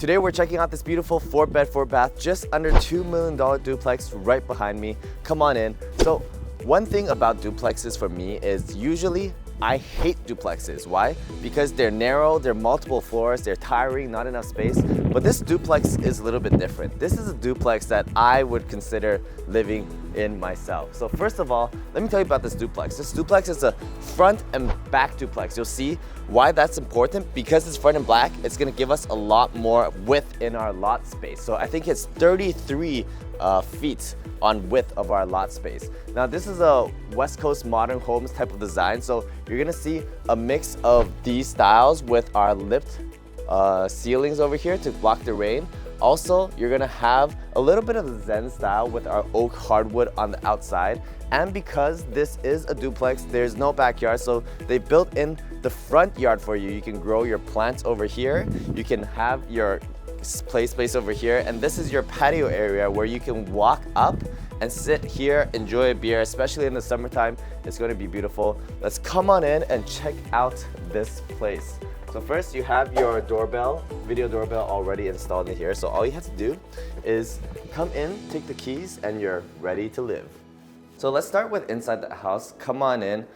Today we're checking out this beautiful 4-bed, 4-bath, just under $2 million duplex right behind me. Come on in. So one thing about duplexes for me is usually I hate duplexes. Why? Because they're narrow, they're multiple floors, they're tiring, not enough space. But this duplex is a little bit different. This is a duplex that I would consider living in myself. So first of all, let me tell you about this duplex. This duplex is a front and back duplex. You'll see why that's important. Because it's front and back, it's gonna give us a lot more width in our lot space. So I think it's 33 feet on width of our lot space. Now this is a West Coast modern homes type of design, so you're gonna see a mix of these styles with our lipped ceilings over here to block the rain. Also, you're gonna have a little bit of the Zen style with our oak hardwood on the outside. And because this is a duplex, there's no backyard, so they built in the front yard for you. You can grow your plants over here. You can have your play space over here, and this is your patio area where you can walk up and sit here, enjoy a beer, especially in the summertime. It's going to be beautiful. Let's come on in and check out this place. So first you have your doorbell, video doorbell already installed in here. So all you have to do is come in, take the keys, and you're ready to live. So let's start with inside the house. Come on in.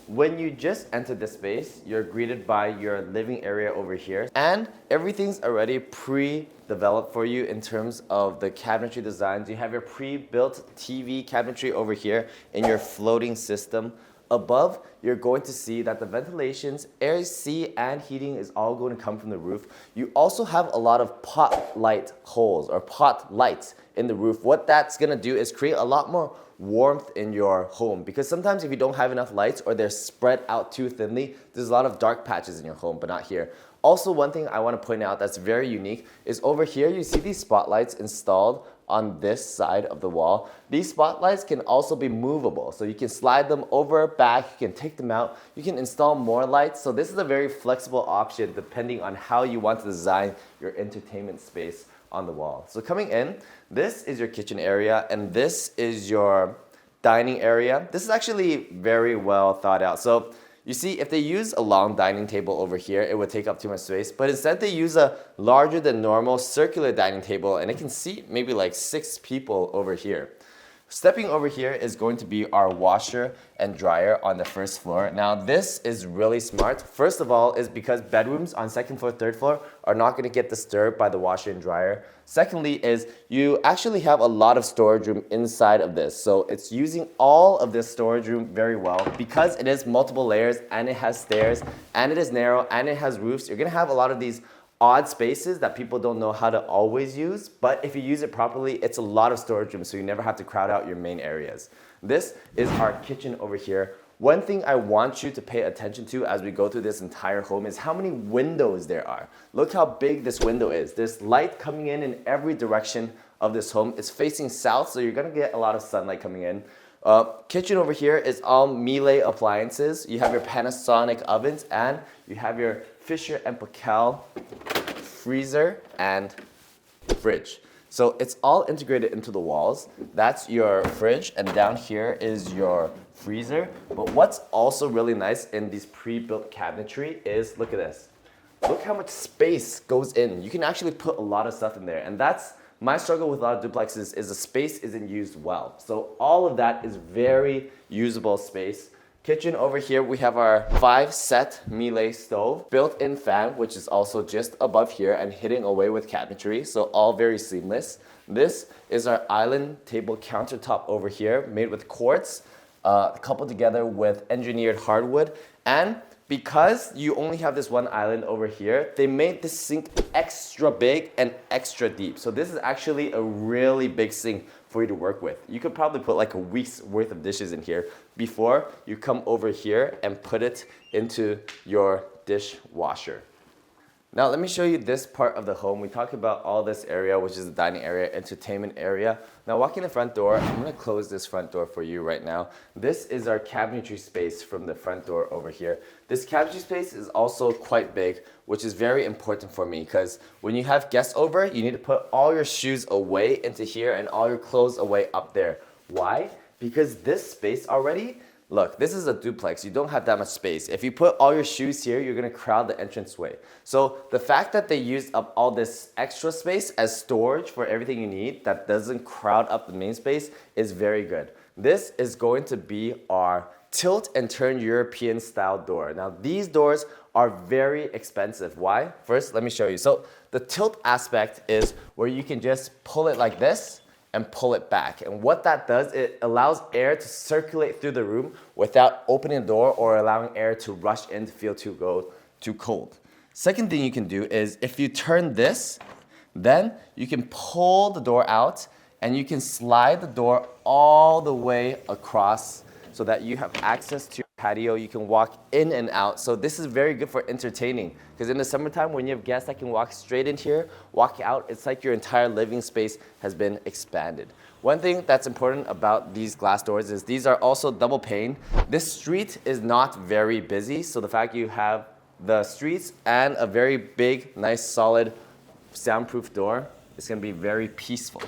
When you just enter the space, you're greeted by your living area over here, and everything's already pre-developed for you in terms of the cabinetry designs. You have your pre-built TV cabinetry over here in your floating system. Above, you're going to see that the ventilations, AC, and heating is all going to come from the roof. You also have a lot of pot light holes or pot lights in the roof. What that's gonna do is create a lot more warmth in your home, because sometimes if you don't have enough lights or they're spread out too thinly, there's a lot of dark patches in your home, but not here. Also, one thing I want to point out that's very unique is over here you see these spotlights installed on this side of the wall. These spotlights can also be movable, so you can slide them over, back, you can take them out, you can install more lights. So this is a very flexible option depending on how you want to design your entertainment space on the wall. So coming in, this is your kitchen area and this is your dining area. This is actually very well thought out. So you see, if they use a long dining table over here, it would take up too much space, but instead they use a larger than normal circular dining table and it can seat maybe like 6 people over here. Stepping over here is going to be our washer and dryer on the first floor. Now this is really smart. First of all is because bedrooms on second floor, third floor are not going to get disturbed by the washer and dryer. Secondly is you actually have a lot of storage room inside of this. So it's using all of this storage room very well because it is multiple layers and it has stairs and it is narrow and it has roofs. You're going to have a lot of these odd spaces that people don't know how to always use, but if you use it properly, it's a lot of storage room, so you never have to crowd out your main areas. This is our kitchen over here. One thing I want you to pay attention to as we go through this entire home is how many windows there are. Look how big this window is. There's light coming in every direction of this home. It's facing south, so you're gonna get a lot of sunlight coming in. Kitchen over here is all Miele appliances. You have your Panasonic ovens and you have your Fisher & Paykel freezer and fridge. So it's all integrated into the walls. That's your fridge, and down here is your freezer. But what's also really nice in these pre-built cabinetry is, look at this. Look how much space goes in. You can actually put a lot of stuff in there, and that's my struggle with a lot of duplexes is the space isn't used well. So all of that is very usable space. Kitchen over here, we have our 5-set Miele stove, built-in fan, which is also just above here and hitting away with cabinetry, so all very seamless. This is our island table countertop over here, made with quartz, coupled together with engineered hardwood. And because you only have this one island over here, they made this sink extra big and extra deep. So this is actually a really big sink for you to work with. You could probably put like a week's worth of dishes in here before you come over here and put it into your dishwasher. Now let me show you this part of the home. We talked about all this area, which is the dining area, entertainment area. Now walking the front door, I'm gonna close this front door for you right now. This is our cabinetry space from the front door over here. This cabinetry space is also quite big, which is very important for me because when you have guests over, you need to put all your shoes away into here and all your clothes away up there. Why? Because this space already look, this is a duplex. You don't have that much space. If you put all your shoes here, you're gonna crowd the entranceway. So the fact that they used up all this extra space as storage for everything you need that doesn't crowd up the main space is very good. This is going to be our tilt and turn European style door. Now these doors are very expensive. Why? First, let me show you. So the tilt aspect is where you can just pull it like this and pull it back. And what that does, it allows air to circulate through the room without opening the door or allowing air to rush in to feel too cold. Second thing you can do is if you turn this, then you can pull the door out and you can slide the door all the way across so that you have access to your patio. You can walk in and out. So this is very good for entertaining because in the summertime when you have guests that can walk straight in here, walk out, it's like your entire living space has been expanded. One thing that's important about these glass doors is these are also double pane. This street is not very busy, so the fact you have the streets and a very big, nice, solid, soundproof door is gonna be very peaceful.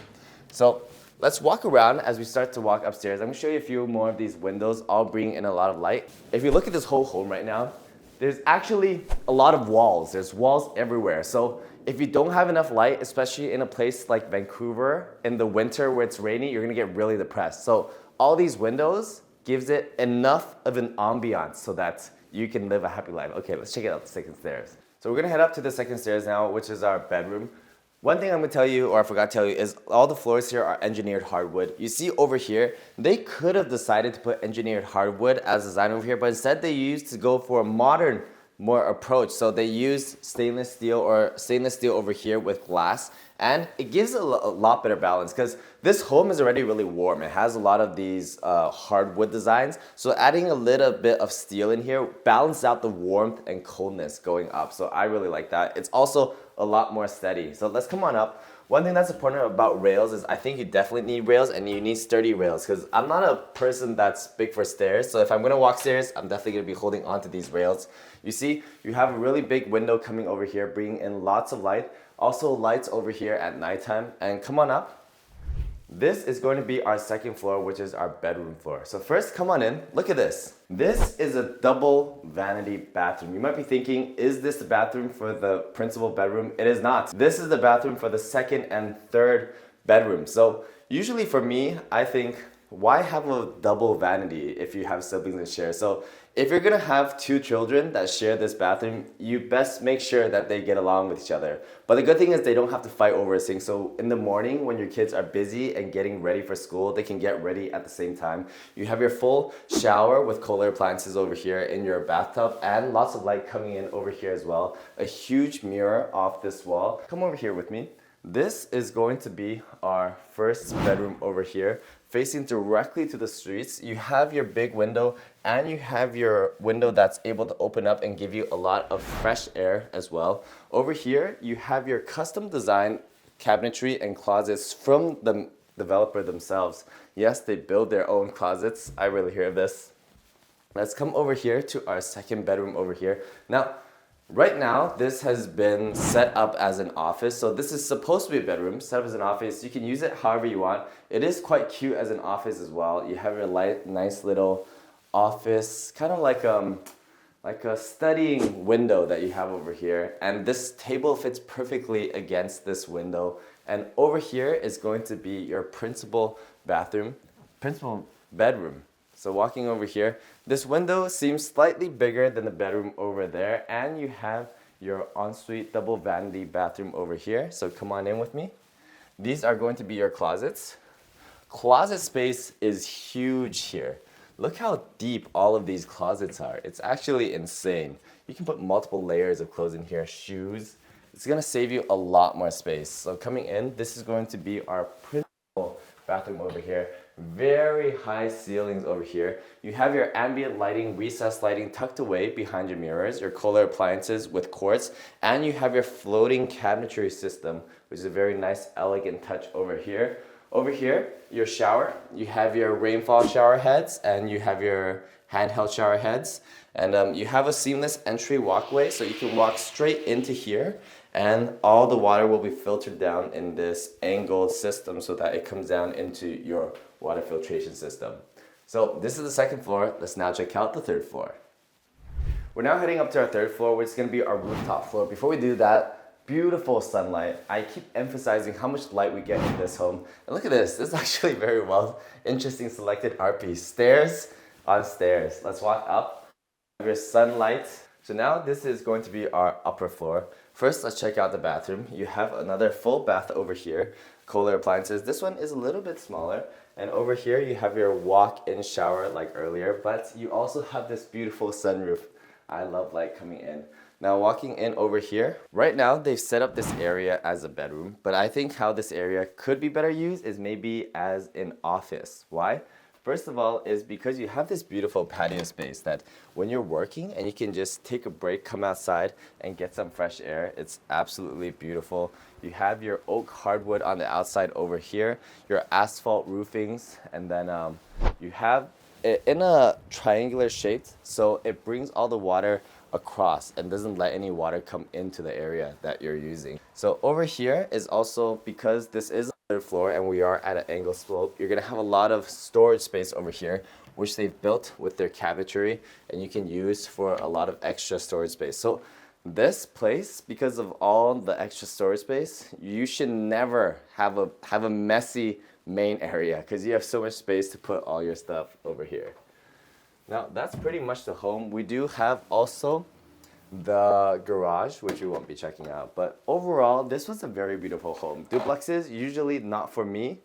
So let's walk around as we start to walk upstairs. I'm gonna show you a few more of these windows, all bringing in a lot of light. If you look at this whole home right now, there's actually a lot of walls. There's walls everywhere. So if you don't have enough light, especially in a place like Vancouver, in the winter where it's rainy, you're gonna get really depressed. So all these windows gives it enough of an ambiance so that you can live a happy life. Okay, let's check it out the second stairs. So we're gonna head up to the second stairs now, which is our bedroom. One thing I'm gonna tell you, or I forgot to tell you, is all the floors here are engineered hardwood. You see over here, they could have decided to put engineered hardwood as a design over here, but instead they used to go for a modern, more approach. So they used stainless steel over here with glass, and it gives a lot better balance because this home is already really warm. It has a lot of these hardwood designs, so adding a little bit of steel in here balances out the warmth and coldness going up. So I really like that. It's also a lot more steady. So let's come on up. One thing that's important about rails is I think you definitely need rails and you need sturdy rails because I'm not a person that's big for stairs. So if I'm gonna walk stairs, I'm definitely gonna be holding onto these rails. You see, you have a really big window coming over here, bringing in lots of light. Also lights over here at nighttime. And come on up. This is going to be our second floor, which is our bedroom floor. So first, come on in. Look at this. This is a double vanity bathroom. You might be thinking, is this the bathroom for the principal bedroom? It is not. This is the bathroom for the second and third bedroom. So usually for me, I think, why have a double vanity if you have siblings and share? So if you're gonna have two children that share this bathroom, you best make sure that they get along with each other. But the good thing is they don't have to fight over a sink. So in the morning when your kids are busy and getting ready for school, they can get ready at the same time. You have your full shower with Culinary appliances over here in your bathtub and lots of light coming in over here as well. A huge mirror off this wall. Come over here with me. This is going to be our first bedroom over here, facing directly to the streets. You have your big window and you have your window that's able to open up and give you a lot of fresh air as well. Over here, you have your custom design cabinetry and closets from the developer themselves. Yes, they build their own closets. I really hear this. Let's come over here to our second bedroom over here. Now, right now, this has been set up as an office. So this is supposed to be a bedroom, set up as an office. You can use it however you want. It is quite cute as an office as well. You have your nice little office, kind of like a studying window that you have over here. And this table fits perfectly against this window. And over here is going to be your principal bedroom. So walking over here, this window seems slightly bigger than the bedroom over there, and you have your ensuite double vanity bathroom over here. So come on in with me. These are going to be your closets. Closet space is huge here. Look how deep all of these closets are. It's actually insane. You can put multiple layers of clothes in here, shoes. It's gonna save you a lot more space. So coming in, this is going to be our principal bathroom over here. Very high ceilings over here. You have your ambient lighting, recessed lighting tucked away behind your mirrors, your Culinary appliances with quartz, and you have your floating cabinetry system, which is a very nice, elegant touch over here. Over here, your shower. You have your rainfall shower heads, and you have your handheld shower heads. And you have a seamless entry walkway, so you can walk straight into here, and all the water will be filtered down in this angled system so that it comes down into your water filtration system. So this is the second floor. Let's now check out the third floor. We're now heading up to our third floor, which is going to be our rooftop floor. Before we do that, beautiful sunlight. I keep emphasizing how much light we get in this home. And look at this. This is actually very well interesting selected art piece. Stairs on stairs. Let's walk up. Your sunlight. So now this is going to be our upper floor. First, let's check out the bathroom. You have another full bath over here. Kohler appliances. This one is a little bit smaller. And over here, you have your walk-in shower like earlier, but you also have this beautiful sunroof. I love light coming in. Now walking in over here, right now they've set up this area as a bedroom, but I think how this area could be better used is maybe as an office. Why? First of all is because you have this beautiful patio space that when you're working and you can just take a break, come outside and get some fresh air. It's absolutely beautiful. You have your oak hardwood on the outside over here, your asphalt roofings, and then you have in a triangular shape, so it brings all the water across and doesn't let any water come into the area that you're using. So over here is also, because this is the third floor and we are at an angle slope, you're gonna have a lot of storage space over here, which they've built with their cabinetry and you can use for a lot of extra storage space. So this place, because of all the extra storage space, you should never have a messy main area because you have so much space to put all your stuff over here. Now that's pretty much the home. We do have also the garage, which we won't be checking out, but overall this was a very beautiful home. Duplexes usually not for me.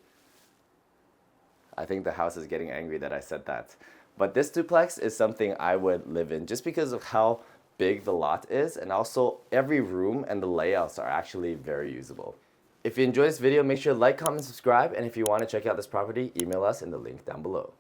I think the house is getting angry that I said that, but this duplex is something I would live in just because of how big the lot is, and also every room and the layouts are actually very usable. If you enjoyed this video, make sure to like, comment, subscribe, and if you want to check out this property, email us in the link down below.